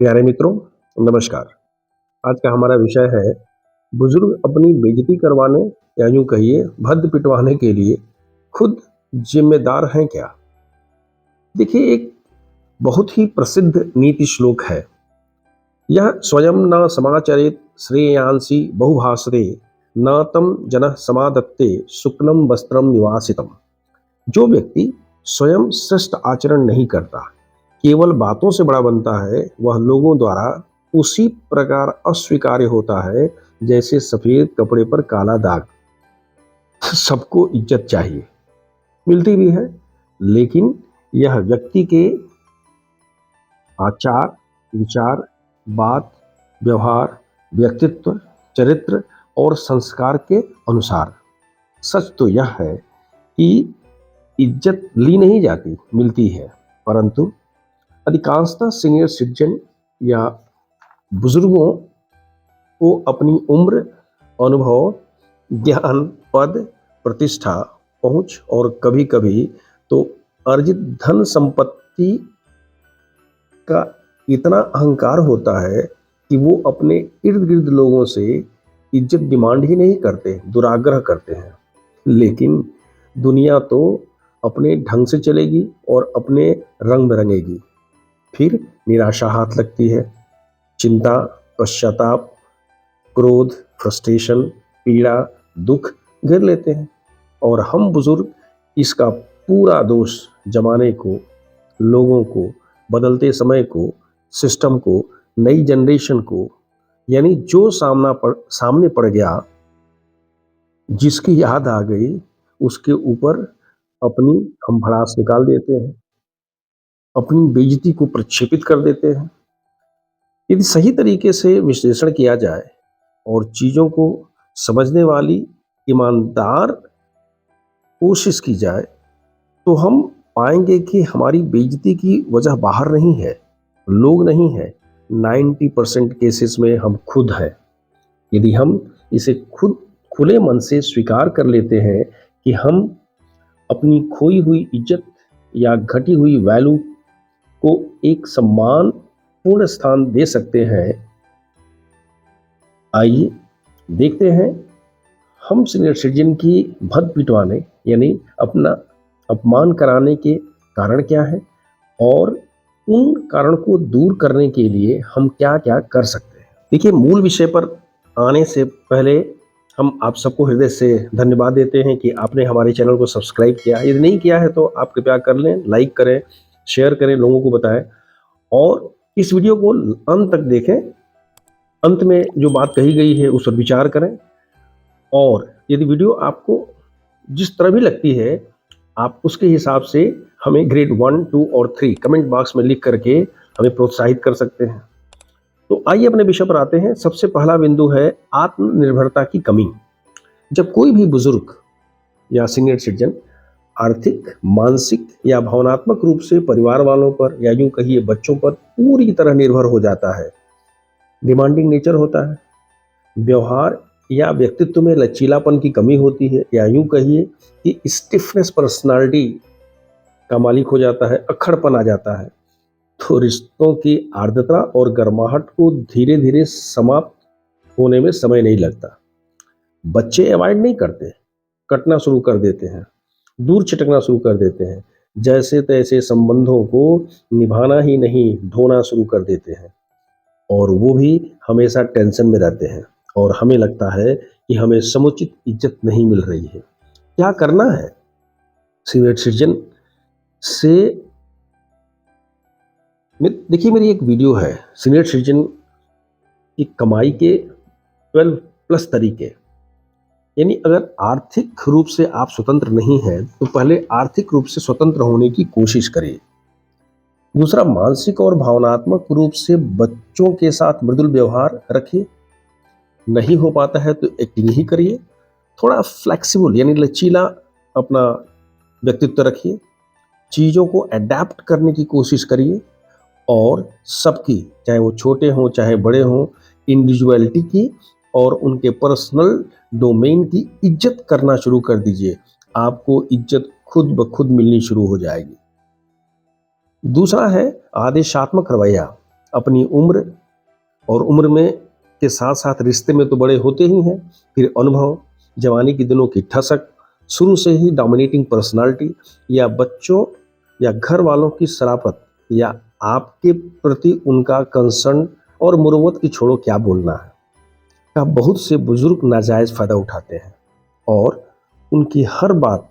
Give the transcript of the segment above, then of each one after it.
प्यारे मित्रों, नमस्कार। आज का हमारा विषय है बुजुर्ग अपनी बेइज्जती करवाने या यूं कहिए भद्द पिटवाने के लिए खुद जिम्मेदार हैं क्या? देखिए, एक बहुत ही प्रसिद्ध नीति श्लोक है। यह स्वयं न समाचरेत श्रेयांसी बहुभाषते न तम जनः समादत्ते शुक्लम वस्त्रम निवासितम। जो व्यक्ति स्वयं श्रेष्ठ आचरण नहीं करता, केवल बातों से बड़ा बनता है, वह लोगों द्वारा उसी प्रकार अस्वीकार्य होता है जैसे सफेद कपड़े पर काला दाग। सबको इज्जत चाहिए, मिलती भी है, लेकिन यह व्यक्ति के आचार, विचार, बात, व्यवहार, व्यक्तित्व, चरित्र और संस्कार के अनुसार। सच तो यह है कि इज्जत ली नहीं जाती, मिलती है, परंतु अधिकांशतः सीनियर सिटीजन या बुजुर्गों को अपनी उम्र, अनुभव, ज्ञान, पद, प्रतिष्ठा, पहुंच और कभी कभी तो अर्जित धन संपत्ति का इतना अहंकार होता है कि वो अपने इर्द गिर्द लोगों से इज्जत डिमांड ही नहीं करते, दुराग्रह करते हैं। लेकिन दुनिया तो अपने ढंग से चलेगी और अपने रंग में रंगेगी। फिर निराशा हाथ लगती है, चिंता, पश्चाताप, क्रोध, फ्रस्ट्रेशन, पीड़ा, दुख घेर लेते हैं और हम बुजुर्ग इसका पूरा दोष जमाने को, लोगों को, बदलते समय को, सिस्टम को, नई जनरेशन को, यानी जो सामने पड़ गया, जिसकी याद आ गई, उसके ऊपर अपनी हम भड़ास निकाल देते हैं, अपनी बेइज्जती को प्रक्षेपित कर देते हैं। यदि सही तरीके से विश्लेषण किया जाए और चीज़ों को समझने वाली ईमानदार कोशिश की जाए, तो हम पाएंगे कि हमारी बेइज्जती की वजह बाहर नहीं है, लोग नहीं है, 90% केसेस में हम खुद हैं। यदि हम इसे खुद खुले मन से स्वीकार कर लेते हैं कि हम अपनी खोई हुई इज्जत या घटी हुई वैल्यू को एक सम्मान पूर्ण स्थान दे सकते हैं, आइए देखते हैं हम सीनियर सिटीजन की भद्द पिटवाने यानी अपना अपमान कराने के कारण क्या है और उन कारण को दूर करने के लिए हम क्या क्या कर सकते हैं। देखिए, मूल विषय पर आने से पहले हम आप सबको हृदय से धन्यवाद देते हैं कि आपने हमारे चैनल को सब्सक्राइब किया। यदि नहीं किया है तो आप कृपया कर लें, लाइक करें, शेयर करें, लोगों को बताएं और इस वीडियो को अंत तक देखें। अंत में जो बात कही गई है उस पर विचार करें और यदि वीडियो आपको जिस तरह भी लगती है, आप उसके हिसाब से हमें ग्रेड 1, 2 और 3 कमेंट बॉक्स में लिख करके हमें प्रोत्साहित कर सकते हैं। तो आइए अपने विषय पर आते हैं। सबसे पहला बिंदु है आत्मनिर्भरता की कमी। जब कोई भी बुजुर्ग या सीनियर सिटीजन आर्थिक, मानसिक या भावनात्मक रूप से परिवार वालों पर या यूं कहिए बच्चों पर पूरी तरह निर्भर हो जाता है, डिमांडिंग नेचर होता है, व्यवहार या व्यक्तित्व में लचीलापन की कमी होती है या यूं कहिए कि स्टिफनेस पर्सनालिटी का मालिक हो जाता है, अक्खड़पन आ जाता है, तो रिश्तों की आर्द्रता और गर्माहट को धीरे धीरे समाप्त होने में समय नहीं लगता। बच्चे अवॉइड नहीं करते, कटना शुरू कर देते हैं, दूर छिटकना शुरू कर देते हैं, जैसे तैसे संबंधों को निभाना ही नहीं ढोना शुरू कर देते हैं और वो भी हमेशा टेंशन में रहते हैं और हमें लगता है कि हमें समुचित इज्जत नहीं मिल रही है। क्या करना है? सीनियर सिटीजन से देखिए, मेरी एक वीडियो है सीनियर सिटीजन की कमाई के 12 प्लस तरीके। यानी अगर आर्थिक रूप से आप स्वतंत्र नहीं हैं तो पहले आर्थिक रूप से स्वतंत्र होने की कोशिश करिए। दूसरा, मानसिक और भावनात्मक रूप से बच्चों के साथ मृदुल व्यवहार रखिए। नहीं हो पाता है तो एक्टिंग ही करिए। थोड़ा फ्लेक्सिबल यानी लचीला अपना व्यक्तित्व रखिए। चीज़ों को अडेप्ट करने की कोशिश करिए और सबकी, चाहे वो छोटे हों चाहे बड़े हों, इंडिविजुअलिटी की और उनके पर्सनल डोमेन की इज्जत करना शुरू कर दीजिए। आपको इज्जत खुद ब खुद मिलनी शुरू हो जाएगी। दूसरा है आदेशात्मक रवैया। अपनी उम्र और उम्र में के साथ साथ रिश्ते में तो बड़े होते ही हैं, फिर अनुभव, जवानी के दिनों की ठसक, शुरू से ही डोमिनेटिंग पर्सनालिटी, या बच्चों या घर वालों की शराफत, या आपके प्रति उनका कंसर्न और मुरुवत की छोड़ो क्या बोलना है, का बहुत से बुजुर्ग नाजायज फायदा उठाते हैं और उनकी हर बात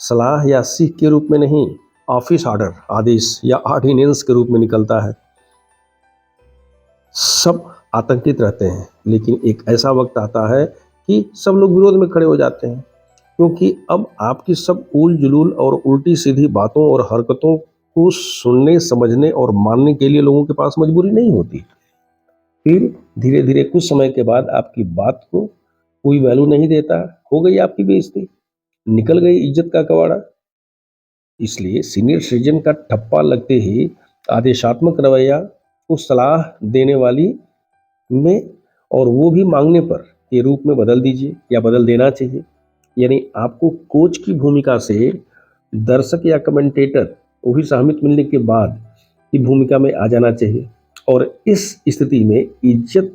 सलाह या सीख के रूप में नहीं, ऑफिस ऑर्डर, आदेश या ऑर्डिनेंस के रूप में निकलता है। सब आतंकित रहते हैं, लेकिन एक ऐसा वक्त आता है कि सब लोग विरोध में खड़े हो जाते हैं, क्योंकि अब आपकी सब उल जुलूल और उल्टी सीधी बातों और हरकतों को सुनने, समझने और मानने के लिए लोगों के पास मजबूरी नहीं होती। फिर धीरे धीरे कुछ समय के बाद आपकी बात को कोई वैल्यू नहीं देता, हो गई आपकी बेइज्जती, निकल गई इज्जत का कवाड़ा। इसलिए सीनियर सिटीजन का ठप्पा लगते ही आदेशात्मक रवैया को सलाह देने वाली में, और वो भी मांगने पर, के रूप में बदल दीजिए या बदल देना चाहिए। यानी आपको कोच की भूमिका से दर्शक या कमेंटेटर, वो भी सहमति मिलने के बाद, की भूमिका में आ जाना चाहिए। और इस स्थिति में इज्जत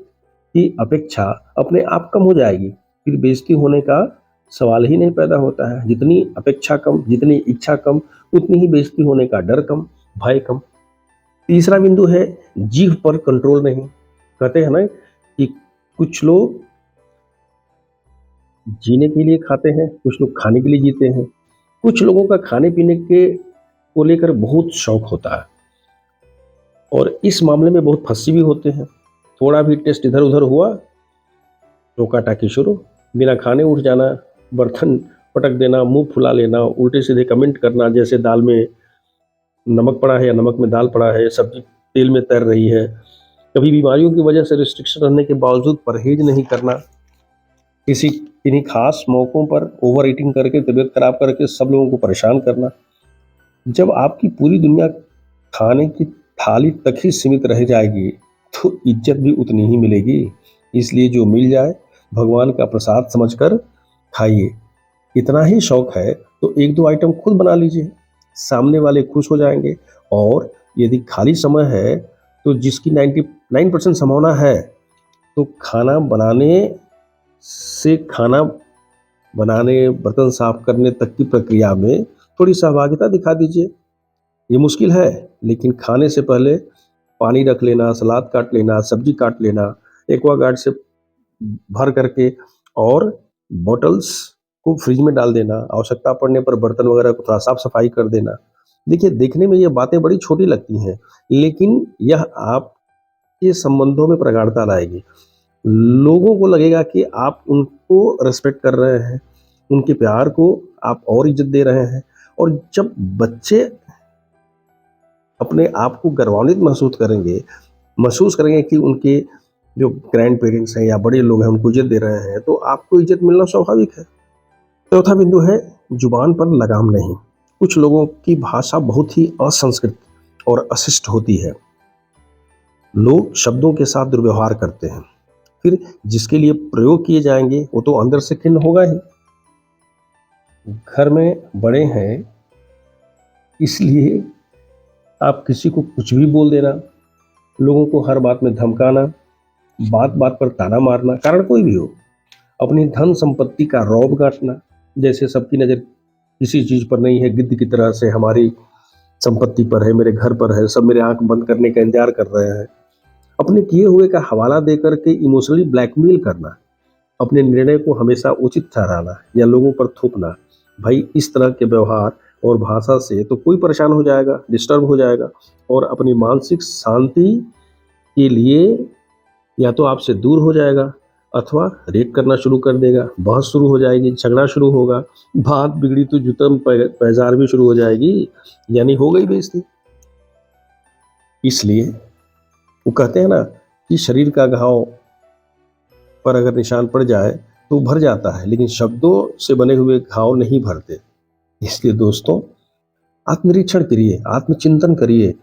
की अपेक्षा अपने आप कम हो जाएगी, फिर बेइज्जती होने का सवाल ही नहीं पैदा होता है। जितनी अपेक्षा कम, जितनी इच्छा कम, उतनी ही बेइज्जती होने का डर कम, भय कम। तीसरा बिंदु है जीभ पर कंट्रोल नहीं। कहते हैं ना कि कुछ लोग जीने के लिए खाते हैं, कुछ लोग खाने के लिए जीते हैं। कुछ लोगों का खाने पीने के को लेकर बहुत शौक होता है और इस मामले में बहुत फंसी भी होते हैं। थोड़ा भी टेस्ट इधर उधर हुआ, टोका टाकी शुरू, बिना खाने उठ जाना, बर्तन पटक देना, मुंह फुला लेना, उल्टे सीधे कमेंट करना, जैसे दाल में नमक पड़ा है या नमक में दाल पड़ा है, सब्जी तेल में तैर रही है। कभी बीमारियों की वजह से रिस्ट्रिक्शन रहने के बावजूद परहेज नहीं करना, किन्हीं खास मौक़ों पर ओवर ईटिंग करके, तबीयत खराब करके सब लोगों को परेशान करना। जब आपकी पूरी दुनिया खाने की थाली तक ही सीमित रह जाएगी, तो इज्जत भी उतनी ही मिलेगी। इसलिए जो मिल जाए भगवान का प्रसाद समझकर खाइए। इतना ही शौक है तो एक दो आइटम खुद बना लीजिए, सामने वाले खुश हो जाएंगे। और यदि खाली समय है तो जिसकी 99% संभावना है, तो खाना बनाने, बर्तन साफ करने तक की प्रक्रिया में थोड़ी सहभागिता दिखा दीजिए। ये मुश्किल है, लेकिन खाने से पहले पानी रख लेना, सलाद काट लेना, सब्जी काट लेना, एक्वागार्ड से भर करके, और बॉटल्स को फ्रिज में डाल देना, आवश्यकता पड़ने पर बर्तन वगैरह को थोड़ा साफ सफाई कर देना। देखिए, देखने में ये बातें बड़ी छोटी लगती हैं, लेकिन यह आपके संबंधों में प्रगाढ़ता लाएगी। लोगों को लगेगा कि आप उनको रिस्पेक्ट कर रहे हैं, उनके प्यार को आप और इज्जत दे रहे हैं। और जब बच्चे अपने आप को गौरवान्वित महसूस करेंगे कि उनके जो ग्रैंड पेरेंट्स हैं या बड़े लोग हैं उनको इज्जत दे रहे हैं, तो आपको इज्जत मिलना स्वाभाविक है। चौथा बिंदु है जुबान पर लगाम नहीं। कुछ लोगों की भाषा बहुत ही असंस्कृत और अशिष्ट होती है। लोग शब्दों के साथ दुर्व्यवहार करते हैं, फिर जिसके लिए प्रयोग किए जाएंगे वो तो अंदर से खिन्न होगा ही। घर में बड़े हैं, इसलिए आप किसी को कुछ भी बोल देना, लोगों को हर बात में धमकाना, बात बात पर ताना मारना, कारण कोई भी हो, अपनी धन संपत्ति का रौब गांठना, जैसे सबकी नज़र किसी चीज़ पर नहीं है, गिद्ध की तरह से हमारी संपत्ति पर है, मेरे घर पर है, सब मेरे आंख बंद करने का इंतजार कर रहे हैं। अपने किए हुए का हवाला दे करके इमोशनली ब्लैकमेल करना, अपने निर्णय को हमेशा उचित ठहराना या लोगों पर थोपना। भाई, इस तरह के व्यवहार और भाषा से तो कोई परेशान हो जाएगा, डिस्टर्ब हो जाएगा, और अपनी मानसिक शांति के लिए या तो आपसे दूर हो जाएगा अथवा रेट करना शुरू कर देगा, बहस शुरू हो जाएगी, झगड़ा शुरू होगा, बात बिगड़ी तो जूतम पैजार भी शुरू हो जाएगी, यानी हो गई बेइज्जती। इसलिए वो कहते हैं ना कि शरीर का घाव पर अगर निशान पड़ जाए तो भर जाता है, लेकिन शब्दों से बने हुए घाव नहीं भरते। इसलिए दोस्तों, आत्मनिरीक्षण करिए, आत्मचिंतन करिए,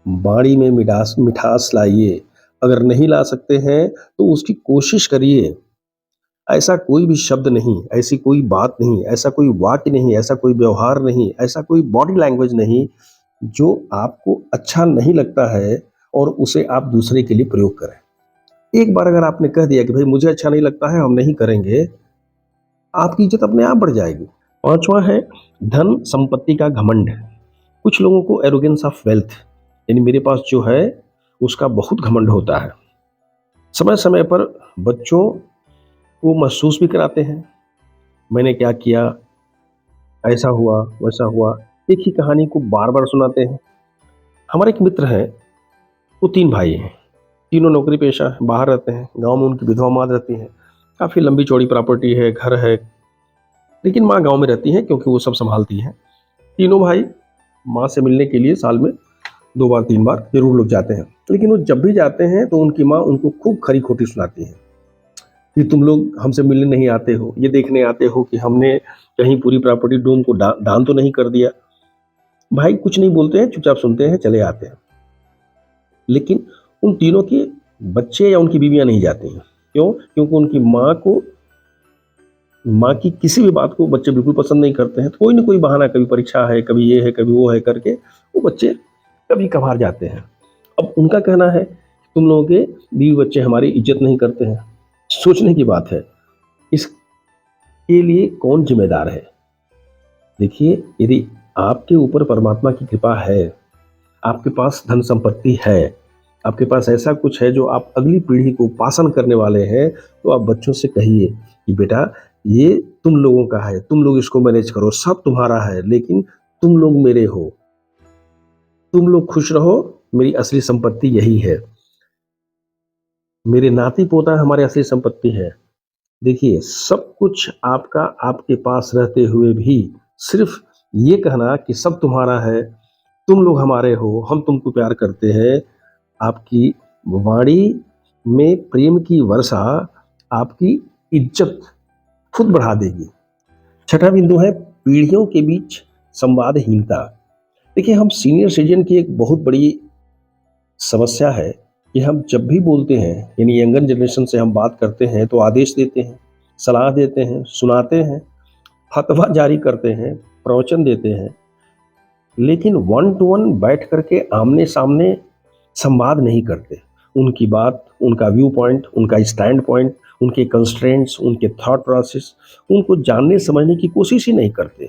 वाणी में मिठास लाइए। अगर नहीं ला सकते हैं तो उसकी कोशिश करिए। ऐसा कोई भी शब्द नहीं, ऐसी कोई बात नहीं, ऐसा कोई वाक्य नहीं, ऐसा कोई व्यवहार नहीं, ऐसा कोई बॉडी लैंग्वेज नहीं जो आपको अच्छा नहीं लगता है और उसे आप दूसरे के लिए प्रयोग करें। एक बार अगर आपने कह दिया कि भाई मुझे अच्छा नहीं लगता है, हम नहीं करेंगे, आपकी इज्जत अपने आप बढ़ जाएगी। पांचवा है धन संपत्ति का घमंड। कुछ लोगों को एरोगेंस ऑफ वेल्थ, यानी मेरे पास जो है उसका बहुत घमंड होता है। समय समय पर बच्चों को महसूस भी कराते हैं, मैंने क्या किया, ऐसा हुआ वैसा हुआ, एक ही कहानी को बार बार सुनाते हैं। हमारे एक मित्र हैं, वो 3 भाई हैं, तीनों नौकरी पेशा हैं, बाहर रहते हैं, गांव में उनकी विधवा माँ रहती हैं, काफ़ी लंबी चौड़ी प्रॉपर्टी है, घर है, लेकिन माँ गांव में रहती हैं क्योंकि वो सब संभालती हैं। तीनों भाई माँ से मिलने के लिए साल में 2 बार 3 बार जरूर लोग जाते हैं, लेकिन वो जब भी जाते हैं तो उनकी माँ उनको खूब खरी खोटी सुनाती है कि तुम लोग हमसे मिलने नहीं आते हो, ये देखने आते हो कि हमने कहीं पूरी प्रॉपर्टी डोम को दान तो नहीं कर दिया। भाई कुछ नहीं बोलते हैं, चुपचाप सुनते हैं, चले आते हैं। लेकिन उन तीनों के बच्चे या उनकी बीवियां नहीं जाती हैं। क्यों? क्योंकि उनकी माँ की किसी भी बात को बच्चे बिल्कुल पसंद नहीं करते हैं। तो कोई ना कोई बहाना, कभी परीक्षा है, कभी ये है, कभी वो है करके वो बच्चे कभी कभार जाते हैं। अब उनका कहना है तुम लोगों के बीवी बच्चे हमारी इज्जत नहीं करते हैं। सोचने की बात है, इसके लिए कौन जिम्मेदार है? देखिए, यदि आपके ऊपर परमात्मा की कृपा है, आपके पास धन संपत्ति है, आपके पास ऐसा कुछ है जो आप अगली पीढ़ी को पासन करने वाले हैं, तो आप बच्चों से कहिए कि बेटा ये तुम लोगों का है, तुम लोग इसको मैनेज करो, सब तुम्हारा है, लेकिन तुम लोग मेरे हो, तुम लोग खुश रहो, मेरी असली संपत्ति यही है, मेरे नाती पोता हमारी असली संपत्ति है। देखिए, सब कुछ आपका आपके पास रहते हुए भी सिर्फ ये कहना कि सब तुम्हारा है, तुम लोग हमारे हो, हम तुमको प्यार करते हैं, आपकी वाणी में प्रेम की वर्षा आपकी इज्जत खुद बढ़ा देगी। छठा बिंदु है पीढ़ियों के बीच संवादहीनता। देखिए, हम सीनियर सिटीजन की एक बहुत बड़ी समस्या है कि हम जब भी बोलते हैं, यानी यंगर जनरेशन से हम बात करते हैं, तो आदेश देते हैं, सलाह देते हैं, सुनाते हैं, फतवा जारी करते हैं, प्रवचन देते हैं, लेकिन वन टू वन बैठ करके आमने सामने संवाद नहीं करते। उनकी बात, उनका व्यू पॉइंट, उनका स्टैंड पॉइंट, उनके कंस्ट्रेंट्स, उनके थॉट प्रोसेस, उनको जानने समझने की कोशिश ही नहीं करते,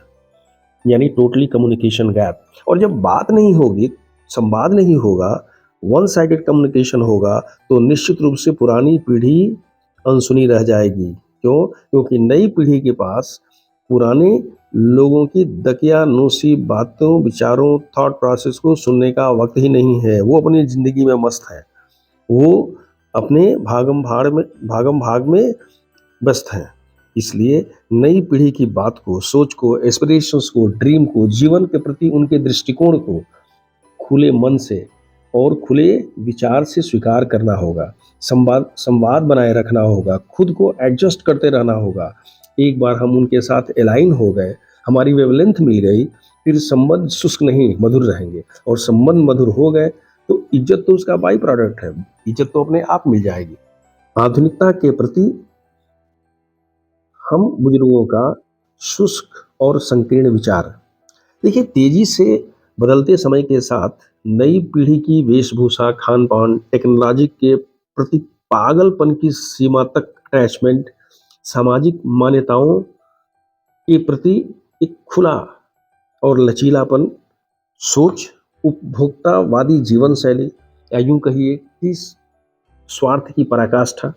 यानी टोटली कम्युनिकेशन गैप। और जब बात नहीं होगी, संवाद नहीं होगा, वन साइडेड कम्युनिकेशन होगा, तो निश्चित रूप से पुरानी पीढ़ी अनसुनी रह जाएगी। क्यों? क्योंकि नई पीढ़ी के पास पुराने लोगों की दकियानूसी बातों, विचारों, थॉट प्रोसेस को सुनने का वक्त ही नहीं है। वो अपनी ज़िंदगी में मस्त है, वो अपने भागम भाग में व्यस्त हैं। इसलिए नई पीढ़ी की बात को, सोच को, एस्पिरेशंस को, ड्रीम को, जीवन के प्रति उनके दृष्टिकोण को खुले मन से और खुले विचार से स्वीकार करना होगा। संवाद बनाए रखना होगा, खुद को एडजस्ट करते रहना होगा। एक बार हम उनके साथ अलाइन हो गए, हमारी वेवलेंथ मिल गई, फिर संबंध शुष्क नहीं, मधुर रहेंगे। और संबंध मधुर हो गए तो इज्जत तो उसका बाई प्रोडक्ट है, इज्जत तो अपने आप मिल जाएगी। आधुनिकता के प्रति हम बुजुर्गों का शुष्क और संकीर्ण विचार। देखिए, तेजी से बदलते समय के साथ नई पीढ़ी की वेशभूषा, खान पान, टेक्नोलॉजी के प्रति पागलपन की सीमा तक अटैचमेंट, सामाजिक मान्यताओं के प्रति एक खुला और लचीलापन, सोच, उपभोक्तावादी जीवन शैली, या यूं कहिए कि स्वार्थ की पराकाष्ठा,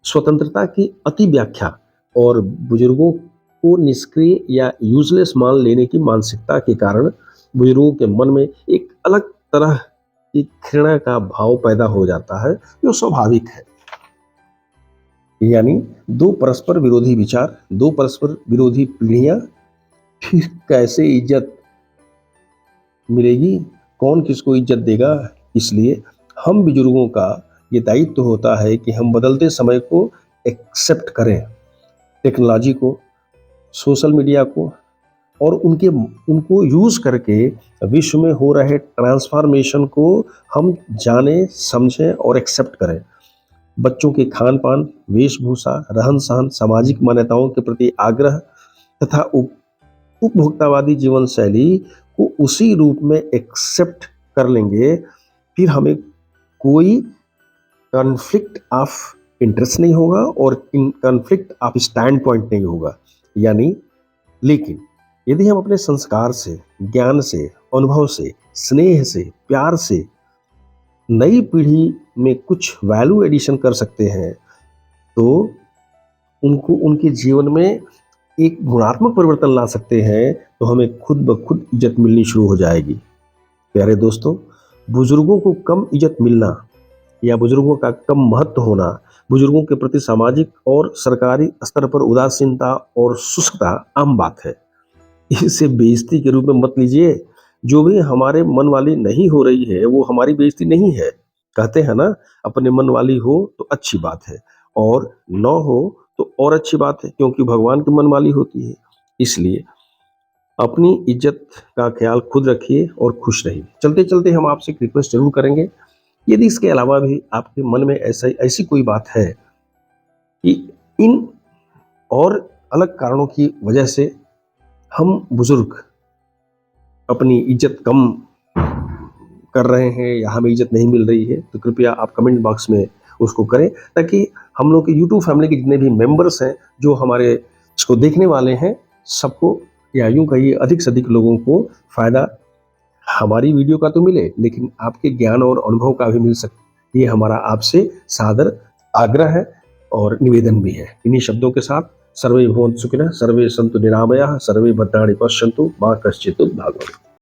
स्वतंत्रता की अति व्याख्या और बुजुर्गों को निष्क्रिय या यूजलेस मान लेने की मानसिकता के कारण बुजुर्गों के मन में एक अलग तरह की घृणा का भाव पैदा हो जाता है, जो स्वाभाविक है। यानी दो परस्पर विरोधी विचार, दो परस्पर विरोधी पीढ़ियां, फिर कैसे इज्जत मिलेगी? कौन किसको इज्जत देगा? इसलिए हम बुजुर्गों का ये दायित्व होता है कि हम बदलते समय को एक्सेप्ट करें, टेक्नोलॉजी को, सोशल मीडिया को, और उनको यूज़ करके विश्व में हो रहे ट्रांसफॉर्मेशन को हम जाने, समझें और एक्सेप्ट करें। बच्चों के खान पान, वेशभूषा, रहन सहन, सामाजिक मान्यताओं के प्रति आग्रह तथा उपभोक्तावादी जीवन शैली को उसी रूप में एक्सेप्ट कर लेंगे, फिर हमें कोई कॉन्फ्लिक्ट ऑफ इंटरेस्ट नहीं होगा और in conflict of stand point नहीं होगा। यानी लेकिन यदि हम अपने संस्कार से, ज्ञान से, अनुभव से, स्नेह से, प्यार से नई पीढ़ी में कुछ वैल्यू एडिशन कर सकते हैं तो उनको उनके जीवन में एक गुणात्मक परिवर्तन ला सकते हैं, तो हमें खुद ब खुद इज्जत मिलनी शुरू हो जाएगी। प्यारे दोस्तों, बुजुर्गों को कम इज्जत मिलना या बुजुर्गों का कम महत्व होना, बुजुर्गों के प्रति सामाजिक और सरकारी स्तर पर उदासीनता और शुष्कता आम बात है। इसे बेइज्जती के रूप में मत लीजिए। जो भी हमारे मन वाली नहीं हो रही है वो हमारी बेइज्जती नहीं है। कहते हैं ना, अपने मन वाली हो तो अच्छी बात है और न हो तो और अच्छी बात है, क्योंकि भगवान की मन वाली होती है। इसलिए अपनी इज्जत का ख्याल खुद रखिए और खुश रहिए। चलते चलते हम आपसे एक रिक्वेस्ट जरूर करेंगे, यदि इसके अलावा भी आपके मन में ऐसी कोई बात है कि इन और अलग कारणों की वजह से हम बुजुर्ग अपनी इज्जत कम कर रहे हैं या हमें इज्जत नहीं मिल रही है, तो कृपया आप कमेंट बॉक्स में उसको करें, ताकि हम लोग के यूट्यूब फैमिली के जितने भी मेंबर्स हैं, जो हमारे इसको देखने वाले हैं, सबको या यूं कहिए अधिक से अधिक लोगों को फायदा हमारी वीडियो का तो मिले, लेकिन आपके ज्ञान और अनुभव का भी मिल सके। ये हमारा आपसे सादर आग्रह है और निवेदन भी है। इन्हीं शब्दों के साथ सर्वे भवन्तु सुखिनः, सर्वे सन्तु निरामयाः, सर्वे भद्राणि पश्यन्तु, मा कश्चित् दुर्भाग्यम्।